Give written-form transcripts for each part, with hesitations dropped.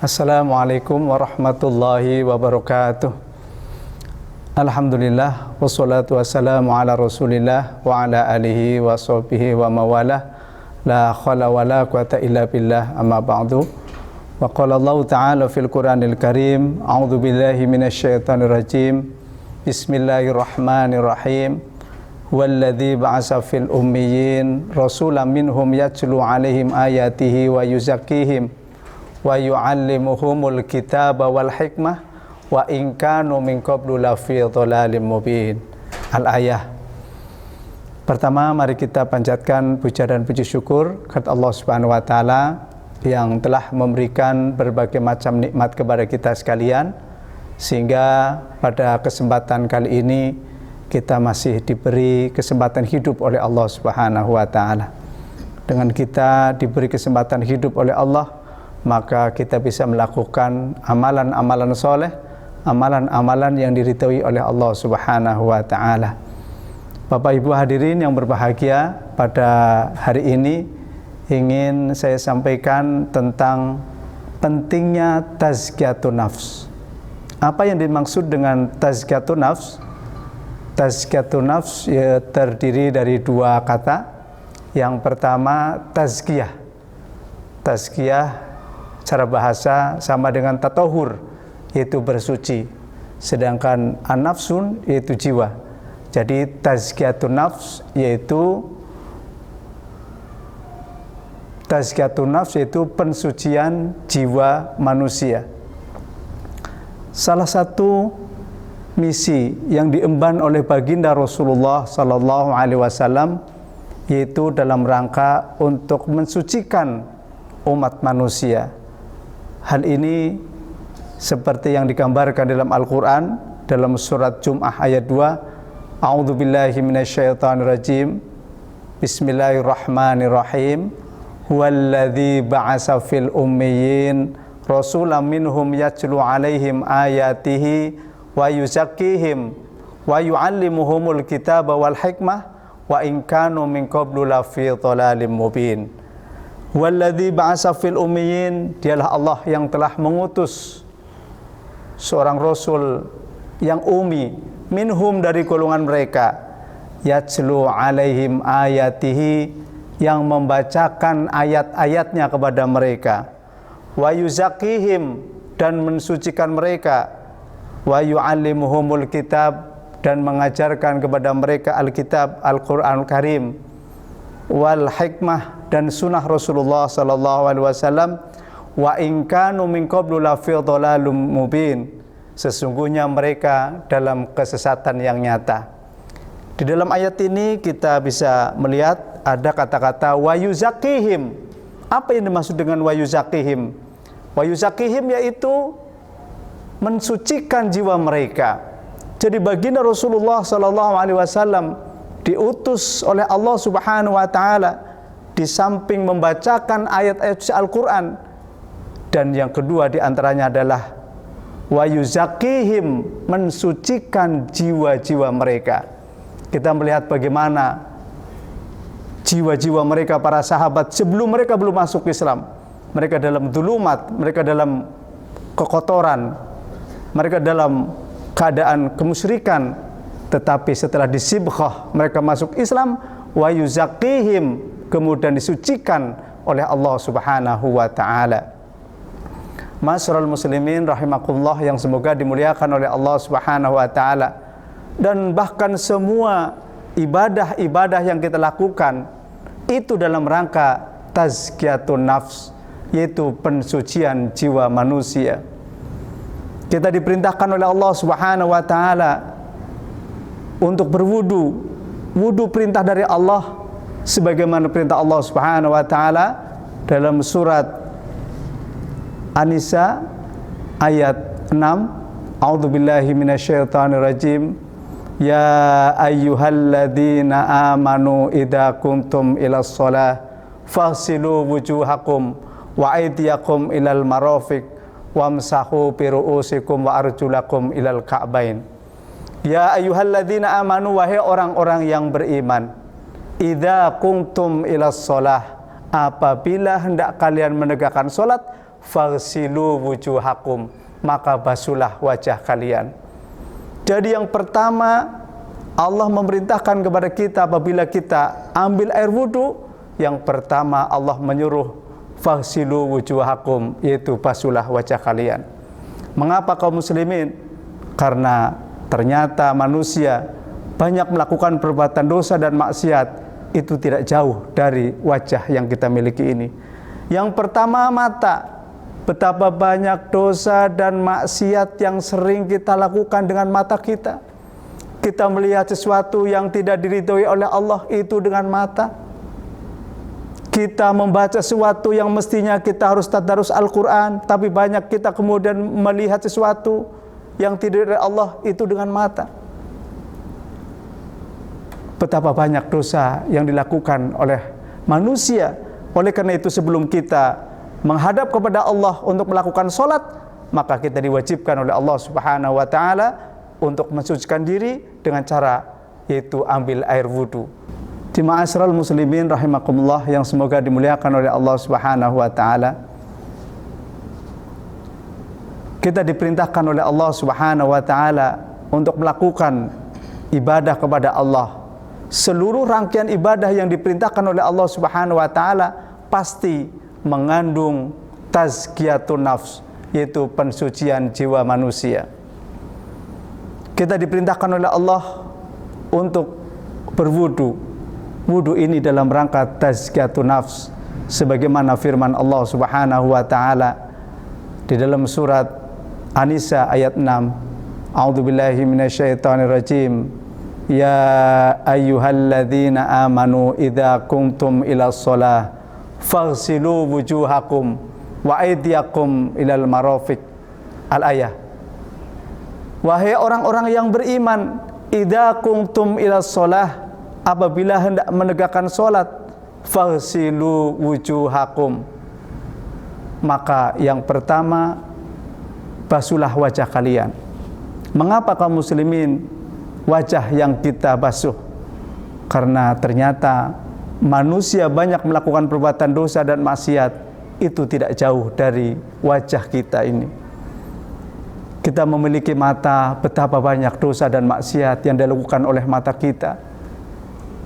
Assalamualaikum warahmatullahi wabarakatuh. Alhamdulillah wassalatu wassalamu ala Rasulillah wa ala alihi wa sahbihi wa mawalah. La khala wa la quwata illa billah, amma ba'du. Wa qala Allah ta'ala fil Qur'anil Karim, a'udzu billahi minasyaitonir rajim. Bismillahirrahmanirrahim. Walladzi ba'asa fil ummiyyin rasulan minhum yatlu 'alaihim ayatihi wa yuzakkihim wa yu'allimuhumul kitaba wal hikmah wa in kanu min qablu lafi dhalalim mubin. Al-ayah. Pertama, mari kita panjatkan puja dan puji syukur kepada Allah Subhanahu wa taala yang telah memberikan berbagai macam nikmat kepada kita sekalian, sehingga pada kesempatan kali ini kita masih diberi kesempatan hidup oleh Allah Subhanahu wa taala. Dengan kita diberi kesempatan hidup oleh Allah, maka kita bisa melakukan amalan-amalan soleh, amalan-amalan yang diridhoi oleh Allah Subhanahu wa ta'ala. Bapak Ibu hadirin yang berbahagia, pada hari ini ingin saya sampaikan tentang pentingnya tazkiyatun nafs. Apa yang dimaksud dengan tazkiyatun nafs? Tazkiyatun nafs ya, terdiri dari dua kata. Yang pertama tazkiyah. Tazkiyah cara bahasa sama dengan tatahur, yaitu bersuci. Sedangkan an-nafsun yaitu jiwa. Jadi tazkiyatun nafs yaitu pensucian jiwa manusia. Salah satu misi yang diemban oleh baginda Rasulullah sallallahu alaihi wasallam yaitu dalam rangka untuk mensucikan umat manusia. Hal ini seperti yang digambarkan dalam Al-Quran, dalam surat Jum'ah ayat 2, A'udzu billahi minasyaitonir rajim. Bismillahirrahmanirrahim. Huwallazi ba'asa fil ummiyyin rasulan minhum yatlu 'alaihim ayatihi wa yuzakkihim wa yu'allimuhumul kitaba wal hikmah wa in kanu min qablu lafi dhalalim mubin. Walladzi ba'asa fil ummiyyin, dialah Allah yang telah mengutus seorang rasul yang ummi, minhum dari golongan mereka, yatlu 'alaihim ayatihi, yang membacakan ayat-ayatnya kepada mereka, wa yuzakkihim, dan mensucikan mereka, wa yu'allimuhumul kitab, dan mengajarkan kepada mereka Alkitab, Al-Qur'an Karim, wal hikmah, dan sunnah Rasulullah sallallahu alaihi wasallam, wa in kanu min qablu lafi dhalalum mubin, sesungguhnya mereka dalam kesesatan yang nyata. Di dalam ayat ini kita bisa melihat ada kata-kata wa yuzakkihim. Apa yang dimaksud dengan wa yuzakkihim? Wa yuzakkihim yaitu mensucikan jiwa mereka. Jadi baginda Rasulullah sallallahu alaihi wasallam diutus oleh Allah Subhanahu wa taala di samping membacakan ayat-ayat Al-Quran, dan yang kedua diantaranya adalah wa yuzakkihim, mensucikan jiwa-jiwa mereka. Kita melihat bagaimana jiwa-jiwa mereka para sahabat sebelum mereka belum masuk Islam. Mereka dalam dzulumat, mereka dalam kekotoran, mereka dalam keadaan kemusyrikan. Tetapi setelah disibghah mereka masuk Islam, wa yuzakkihim, kemudian disucikan oleh Allah Subhanahu wa taala. Ma'asyiral muslimin rahimakumullah, yang semoga dimuliakan oleh Allah Subhanahu wa taala. Dan bahkan semua ibadah-ibadah yang kita lakukan itu dalam rangka tazkiyatun nafs, yaitu pensucian jiwa manusia. Kita diperintahkan oleh Allah Subhanahu wa taala untuk berwudu. Wudu perintah dari Allah, sebagaimana perintah Allah Subhanahu wa taala dalam surat An-Nisa ayat 6, A'udzu billahi minasyaitonir rajim. Ya ayyuhalladzina amanu idza qumtum ilas shalah faghsilu wujuhakum wa aydiyakum ilal marafiq wamsahu bi ru'usikum wa arjulakum ilal ka'bain. Ya ayyuhalladzina amanu, wahai orang-orang yang beriman, idza qumtum ilas shalah, apabila hendak kalian menegakkan salat, faghsilu wujuhakum, maka basuhlah wajah kalian. Jadi yang pertama Allah memerintahkan kepada kita apabila kita ambil air wudu, yang pertama Allah menyuruh faghsilu wujuhakum, yaitu basuhlah wajah kalian. Mengapa kaum muslimin? Karena ternyata manusia banyak melakukan perbuatan dosa dan maksiat, itu tidak jauh dari wajah yang kita miliki ini. Yang pertama mata. Betapa banyak dosa dan maksiat yang sering kita lakukan dengan mata kita. Kita melihat sesuatu yang tidak diridhoi oleh Allah itu dengan mata. Kita membaca sesuatu yang mestinya kita harus tadarus Al-Quran, tapi banyak kita kemudian melihat sesuatu yang tidak dari Allah itu dengan mata. Betapa banyak dosa yang dilakukan oleh manusia. Oleh karena itu sebelum kita menghadap kepada Allah untuk melakukan sholat, maka kita diwajibkan oleh Allah Subhanahu wa ta'ala untuk mensucikan diri dengan cara yaitu ambil air wudu. Di ma'asyiral muslimin rahimakumullah yang semoga dimuliakan oleh Allah Subhanahu wa ta'ala, kita diperintahkan oleh Allah Subhanahu wa ta'ala untuk melakukan ibadah kepada Allah. Seluruh rangkaian ibadah yang diperintahkan oleh Allah Subhanahu wa ta'ala pasti mengandung tazkiyatun nafs, yaitu pensucian jiwa manusia. Kita diperintahkan oleh Allah untuk berwudu. Wudu ini dalam rangka tazkiyatun nafs, sebagaimana firman Allah Subhanahu wa ta'ala di dalam surat An-Nisa ayat 6. A'udzubillahi minasyaitonirrajim. Ya ayyuhalladzina amanu idza qumtum ilas shalah faghsilu wujuhakum wa aydiyakum ilal marafiq. Al-ayah. Wahai orang-orang yang beriman, idza qumtum ilas shalah, apabila hendak menegakkan salat, faghsilu wujuhakum, maka yang pertama basuhlah wajah kalian. Mengapa kaum muslimin wajah yang kita basuh? Karena ternyata manusia banyak melakukan perbuatan dosa dan maksiat, itu tidak jauh dari wajah kita ini. Kita memiliki mata, betapa banyak dosa dan maksiat yang dilakukan oleh mata kita.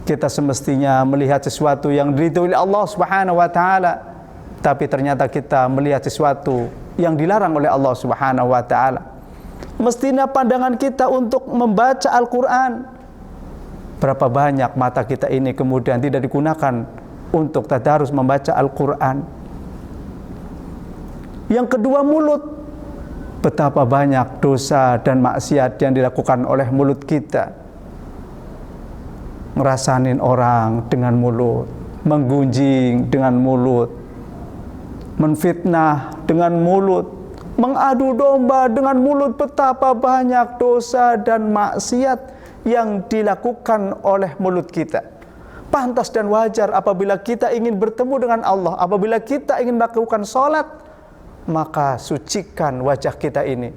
Kita semestinya melihat sesuatu yang diridhoi oleh Allah Subhanahu wa ta'ala, tapi ternyata kita melihat sesuatu yang dilarang oleh Allah Subhanahu wa ta'ala. Mestinya pandangan kita untuk membaca Al-Quran. Berapa banyak mata kita ini kemudian tidak digunakan untuk tadarus membaca Al-Quran. Yang kedua, mulut. Betapa banyak dosa dan maksiat yang dilakukan oleh mulut kita. Ngerasanin orang dengan mulut, menggunjing dengan mulut, menfitnah dengan mulut, mengadu domba dengan mulut. Betapa banyak dosa dan maksiat yang dilakukan oleh mulut kita. Pantas dan wajar apabila kita ingin bertemu dengan Allah, apabila kita ingin melakukan sholat, maka sucikan wajah kita ini.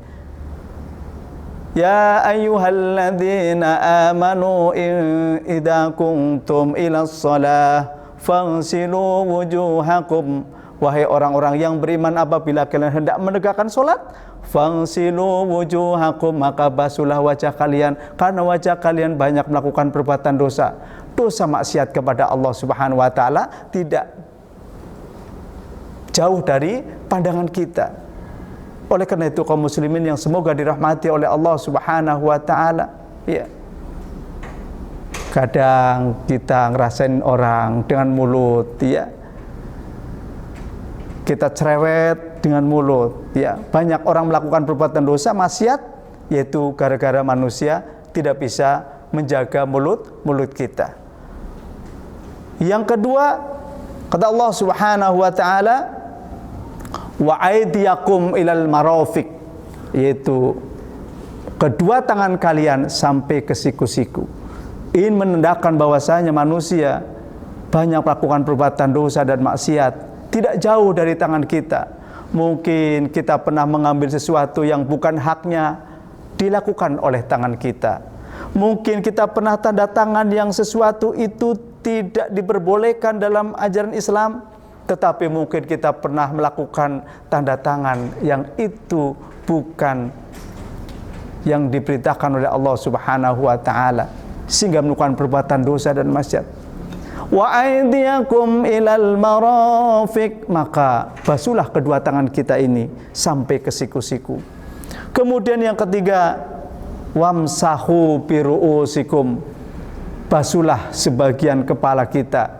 Ya ayyuhalladzina amanu idza kuntum ilas shalah faghsilu wujuhakum. Wahai orang-orang yang beriman, apabila kalian hendak menegakkan sholat, faghsilu wujuhakum, maka basuhlah wajah kalian, karena wajah kalian banyak melakukan perbuatan dosa. Dosa maksiat kepada Allah Subhanahu wa ta'ala tidak jauh dari pandangan kita. Oleh karena itu kaum muslimin yang semoga dirahmati oleh Allah Subhanahu wa ta'ala, ya, kadang kita ngerasain orang dengan mulut, ya, kita cerewet dengan mulut, ya. Banyak orang melakukan perbuatan dosa maksiat, yaitu gara-gara manusia tidak bisa menjaga mulut kita. Yang kedua, kata Allah Subhanahu wa ta'ala, wa aydiyakum ilal marafiq, yaitu kedua tangan kalian sampai ke siku-siku. Ini menandakan bahwasanya manusia banyak melakukan perbuatan dosa dan maksiat tidak jauh dari tangan kita. Mungkin kita pernah mengambil sesuatu yang bukan haknya, dilakukan oleh tangan kita. Mungkin kita pernah tanda tangan yang sesuatu itu tidak diperbolehkan dalam ajaran Islam, tetapi mungkin kita pernah melakukan tanda tangan yang itu bukan yang diperintahkan oleh Allah Subhanahu wa taala, sehingga melakukan perbuatan dosa dan maksiat. Wa aydiyakum ilal marafiq, maka basuhlah kedua tangan kita ini sampai ke siku-siku. Kemudian yang ketiga, wamsahu bi ru'usikum, basuhlah sebagian kepala kita.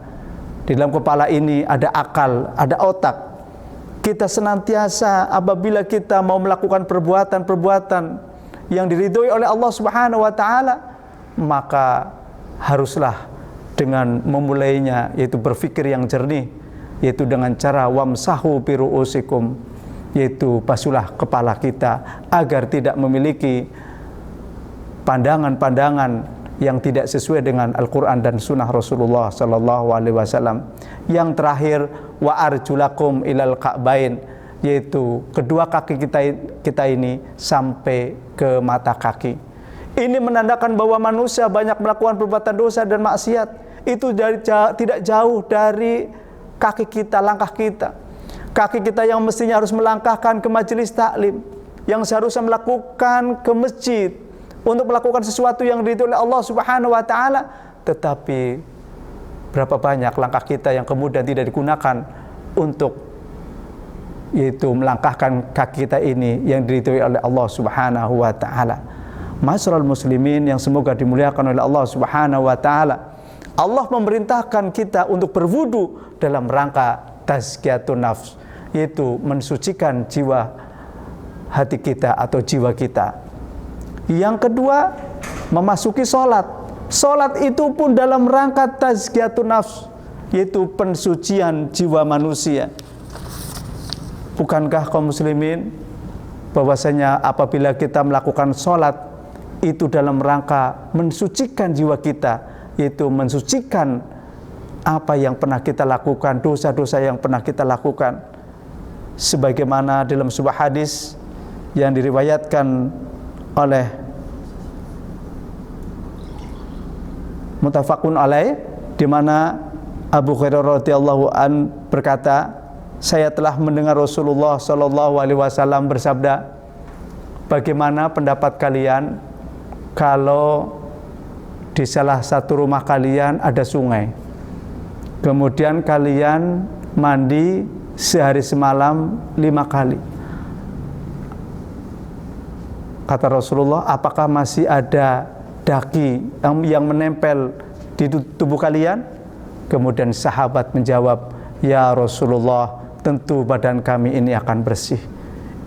Di dalam kepala ini ada akal, ada otak. Kita senantiasa apabila kita mau melakukan perbuatan-perbuatan yang diridhoi oleh Allah Subhanahu wa taala, maka haruslah dengan memulainya yaitu berpikir yang jernih, yaitu dengan cara wamsahu bi ru'usikum, yaitu basuhlah kepala kita agar tidak memiliki pandangan-pandangan yang tidak sesuai dengan Al-Quran dan Sunnah Rasulullah Sallallahu Alaihi Wasallam. Yang terakhir, wa arjulakum ilal ka'bain, yaitu kedua kaki kita ini sampai ke mata kaki. Ini menandakan bahwa manusia banyak melakukan perbuatan dosa dan maksiat. Itu tidak jauh dari kaki kita, langkah kita. Kaki kita yang mestinya harus melangkahkan ke majelis taklim, yang seharusnya melakukan ke masjid untuk melakukan sesuatu yang diridhoi oleh Allah Subhanahu wa taala, tetapi berapa banyak langkah kita yang kemudian tidak digunakan untuk yaitu melangkahkan kaki kita ini yang diridhoi oleh Allah Subhanahu wa taala. Ma'asyiral muslimin yang semoga dimuliakan oleh Allah Subhanahu wa taala, Allah memerintahkan kita untuk berwudu dalam rangka tazkiyatun nafs, yaitu mensucikan jiwa hati kita atau jiwa kita. Yang kedua, memasuki sholat. Sholat itu pun dalam rangka tazkiyatun nafs, yaitu pensucian jiwa manusia. Bukankah kaum muslimin bahwasanya apabila kita melakukan sholat itu dalam rangka mensucikan jiwa kita, yaitu mensucikan apa yang pernah kita lakukan, dosa-dosa yang pernah kita lakukan. Sebagaimana dalam sebuah hadis yang diriwayatkan oleh muttafaqun alaih, di mana Abu Hurairah radhiyallahu an berkata, saya telah mendengar Rasulullah sallallahu alaihi wasallam bersabda, bagaimana pendapat kalian kalau di salah satu rumah kalian ada sungai, kemudian kalian mandi sehari semalam 5 kali? Kata Rasulullah, apakah masih ada daki yang menempel di tubuh kalian? Kemudian sahabat menjawab, ya Rasulullah, tentu badan kami ini akan bersih.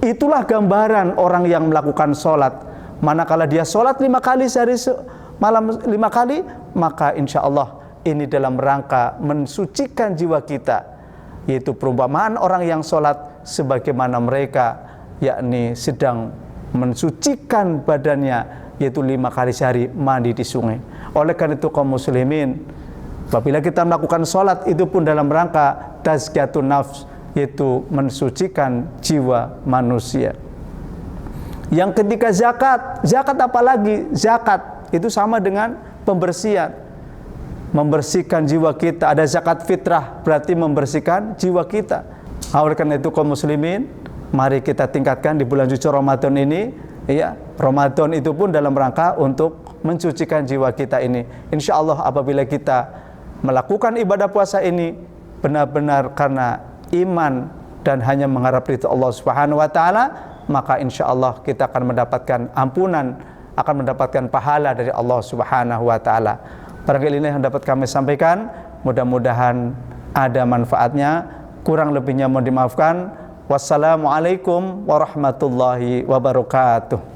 Itulah gambaran orang yang melakukan sholat. Manakala dia sholat 5 kali sehari malam 5 kali, maka insya Allah ini dalam rangka mensucikan jiwa kita, yaitu perumpamaan orang yang sholat sebagaimana mereka yakni sedang mensucikan badannya, yaitu 5 kali sehari mandi di sungai. Oleh karena itu kaum muslimin, apabila kita melakukan sholat itu pun dalam rangka tazkiyatun nafs, yaitu mensucikan jiwa manusia. Yang ketiga, zakat. Zakat apalagi? Zakat itu sama dengan pembersihan, membersihkan jiwa kita. Ada zakat fitrah, berarti membersihkan jiwa kita. Oleh karena itu kaum muslimin, mari kita tingkatkan di bulan suci Ramadan ini, ya. Ramadan itu pun dalam rangka untuk mensucikan jiwa kita ini. Insya Allah apabila kita melakukan ibadah puasa ini benar-benar karena iman dan hanya mengharap ridha Allah Subhanahu wa taala, maka insya Allah kita akan mendapatkan ampunan, akan mendapatkan pahala dari Allah Subhanahu wa taala. Barangkali ini yang dapat kami sampaikan, mudah-mudahan ada manfaatnya. Kurang lebihnya mohon dimaafkan. Wassalamualaikum warahmatullahi wabarakatuh.